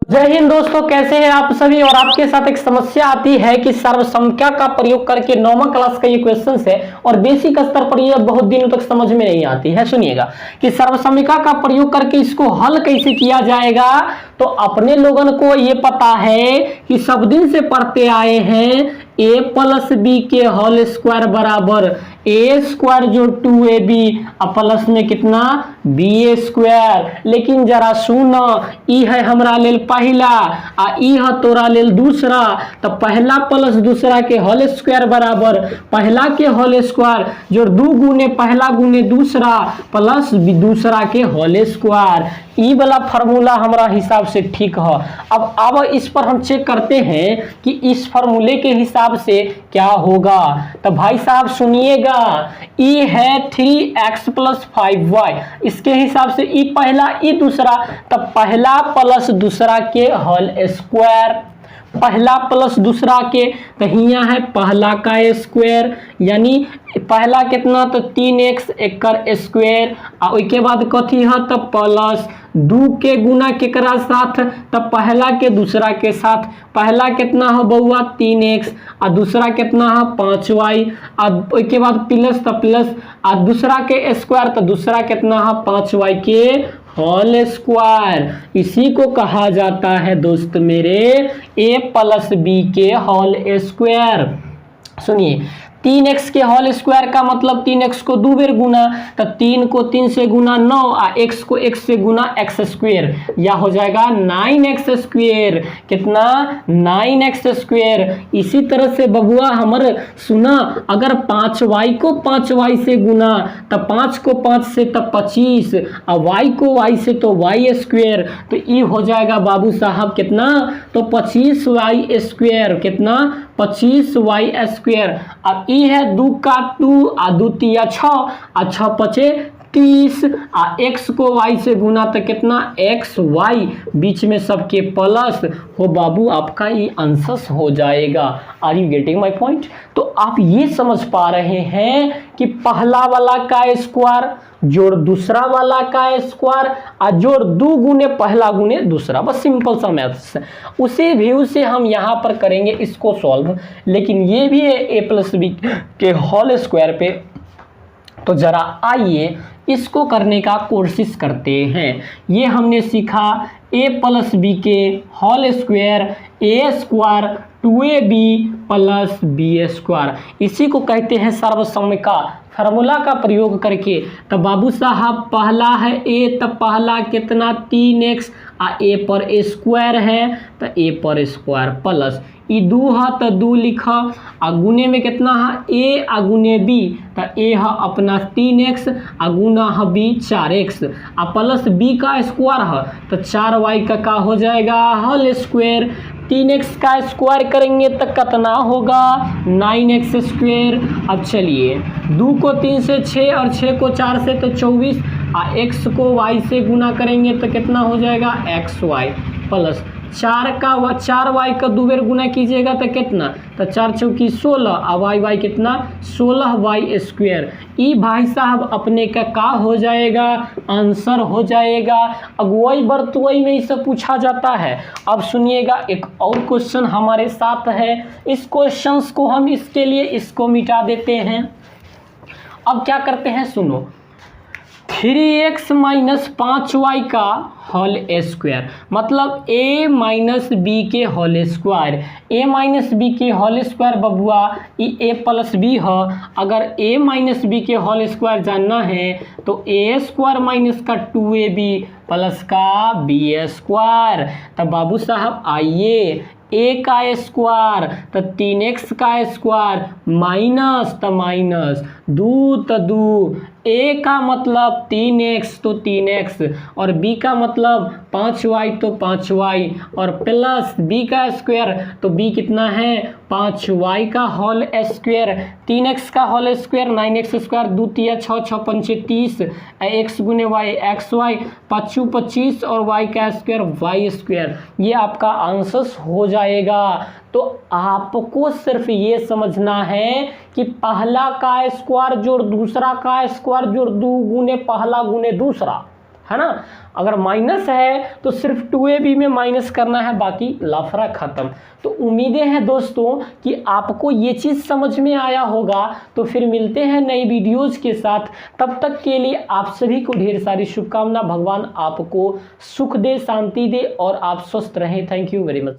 जय हिंद दोस्तों, कैसे हैं आप सभी। और आपके साथ एक समस्या आती है कि सर्वसंख्या का प्रयोग करके 9वीं क्लास का ये क्वेश्चन है और बेसिक स्तर पर ये बहुत दिनों तक समझ में नहीं आती है। सुनिएगा कि सर्वसंख्या का प्रयोग करके इसको हल कैसे किया जाएगा। तो अपने लोगों को ये पता है कि सब दिन से पढ़ते आए हैं a प्लस बी के होल स्क्वायर बराबर ए स्क्वायर जो 2ab प्लस में कितना बी स्क्वायर। लेकिन जरा सुन, ई है हमरा लेल पहला आ ई है तोरा लेल दूसरा। तो पहला प्लस दूसरा के होल स्क्वायर बराबर पहला के होल स्क्वायर जो 2 गुने पहला गुने दूसरा प्लस दूसरा के होल स्क्वायर। ई वाला फार्मूला हमारा हिसाब से ठीक है। अब इस पर हम चेक करते हैं कि इस फार्मूले के हिसाब से क्या होगा। तो भाई साहब सुनिएगा, ई है 3x प्लस 5y, इसके हिसाब से ई पहला ई दूसरा, तब पहला प्लस दूसरा के होल स्क्वायर, पहला प्लस दूसरा के, तो यहाँ है पहला का स्क्वायर यानी पहला कितना तो 3x एकर स्क्वायर। और उसके बाद कथी है तो प्लस 2 के गुना केकरा साथ तो पहला के दूसरा के साथ। पहला कितना है बउआ 3x और दूसरा कितना है 5y और उसके बाद प्लस तो प्लस और दूसरा के स्क्वायर तो दूसरा कितना है 5y के होल स्क्वायर। इसी को कहा जाता है दोस्त मेरे a प्लस बी के होल स्क्वायर। सुनिए 3x के होल स्क्वायर का मतलब 3x को 2 बेर गुना, तो 3 को 3 से गुना 9 और x को x से गुना x स्क्वायर, या हो जाएगा 9x स्क्वायर। कितना 9x स्क्वायर। इसी तरह से बबुआ हमर सुना, अगर 5y को 5y से गुना तो 5 को 5 से तो 25 और y को y से तो y स्क्वायर, तो ये हो जाएगा बाबू साहब कितना तो 25y स्क्वायर। कितना 25y स्क्वायर। अब ई है 2 का 2 आ 2 तिया 6 आ 6 पचे 30 आ x को y से गुना तो कितना x y, बीच में सबके प्लस हो बाबू, आपका ये आंसर हो जाएगा। Are you getting my point. तो आप ये समझ पा रहे हैं कि पहला वाला का स्क्वायर जोड़ दूसरा वाला का स्क्वायर और जोड़ 2 गुने पहला गुने दूसरा, बस सिंपल सा मैथ्स। उसी व्यू से हम यहाँ पर करेंगे इसको सॉल्व, लेकिन ये भी है a प्लस बी के होल स्क्वायर पे। तो जरा आइए इसको करने का कोशिश करते हैं। ये हमने सीखा a प्लस बी के whole square a square 2ab plus b square, इसी को कहते हैं सर्वसम्मिका। फार्मूला का प्रयोग करके तो बाबू साहब पहला है a, तो पहला कितना 3x आ a पर स्क्वायर है तो a पर स्क्वायर प्लस ई 2 है तो 2 लिखा आ गुने में कितना है a आ गुने b, तो a है अपना 3x आ गुना है b 4x आ प्लस b का स्क्वायर है तो 4y का हो जाएगा होल स्क्वायर। 3x का स्क्वायर करेंगे तो कितना होगा 9x स्क्वायर। अब चलिए 2 को 3 से 6 और 6 को 4 से तो 24 और x को y से गुना करेंगे तो कितना हो जाएगा xy प्लस 4y का 2 बेर गुना कीजिएगा तो कितना तो 4 चौकी 16 और y कितना 16y स्क्वायर। ई भाई साहब अपने का हो जाएगा आंसर हो जाएगा। अगुवाई बरतुआई में इसे पूछा जाता है। अब सुनिएगा एक और क्वेश्चन हमारे साथ है, इस क्वेश्चंस को हम इसके लिए इसको मिटा देते हैं। अब क्या करते हैं सुनो, 3x माइनस 5y का होल स्क्वायर मतलब a माइनस बी के whole square. a minus b के होल स्क्वायर बबुआ ये a प्लस बी है। अगर a माइनस बी के होल स्क्वायर जानना है तो a स्क्वायर माइनस का 2ab प्लस का b स्क्वायर। तो बाबू साहब आइए a का स्क्वायर तो 3x का स्क्वायर माइनस तो माइनस 2 तो 2, a का मतलब 3x तो 3x और b का मतलब 5y तो 5y और प्लस b का स्क्वायर तो b कितना है 5y का होल स्क्वायर, 3x का होल स्क्वायर 9x स्क्वायर, 2 तिया 6 6 पंचे 30 x गुने y xy 5 25 और y का स्क्वायर y स्क्वायर। ये आपका आंसर हो जाएगा। तो आपको सिर्फ ये समझना है कि पहला का स्क्वायर जोड़ दूसरा का स्क्वायर जोड़ 2 गुने पहला गुने दूसरा है ना। अगर माइनस है तो सिर्फ 2ab में माइनस करना है, बाकी लाफड़ा खत्म। तो उम्मीदें हैं दोस्तों कि आपको ये चीज़ समझ में आया होगा। तो फिर मिलते हैं नई वीडियोज़ के साथ, तब तक के लिए आप सभी को ढेर सारी शुभकामना। भगवान आपको सुख दे, शांति दे और आप स्वस्थ रहें। Thank you very much.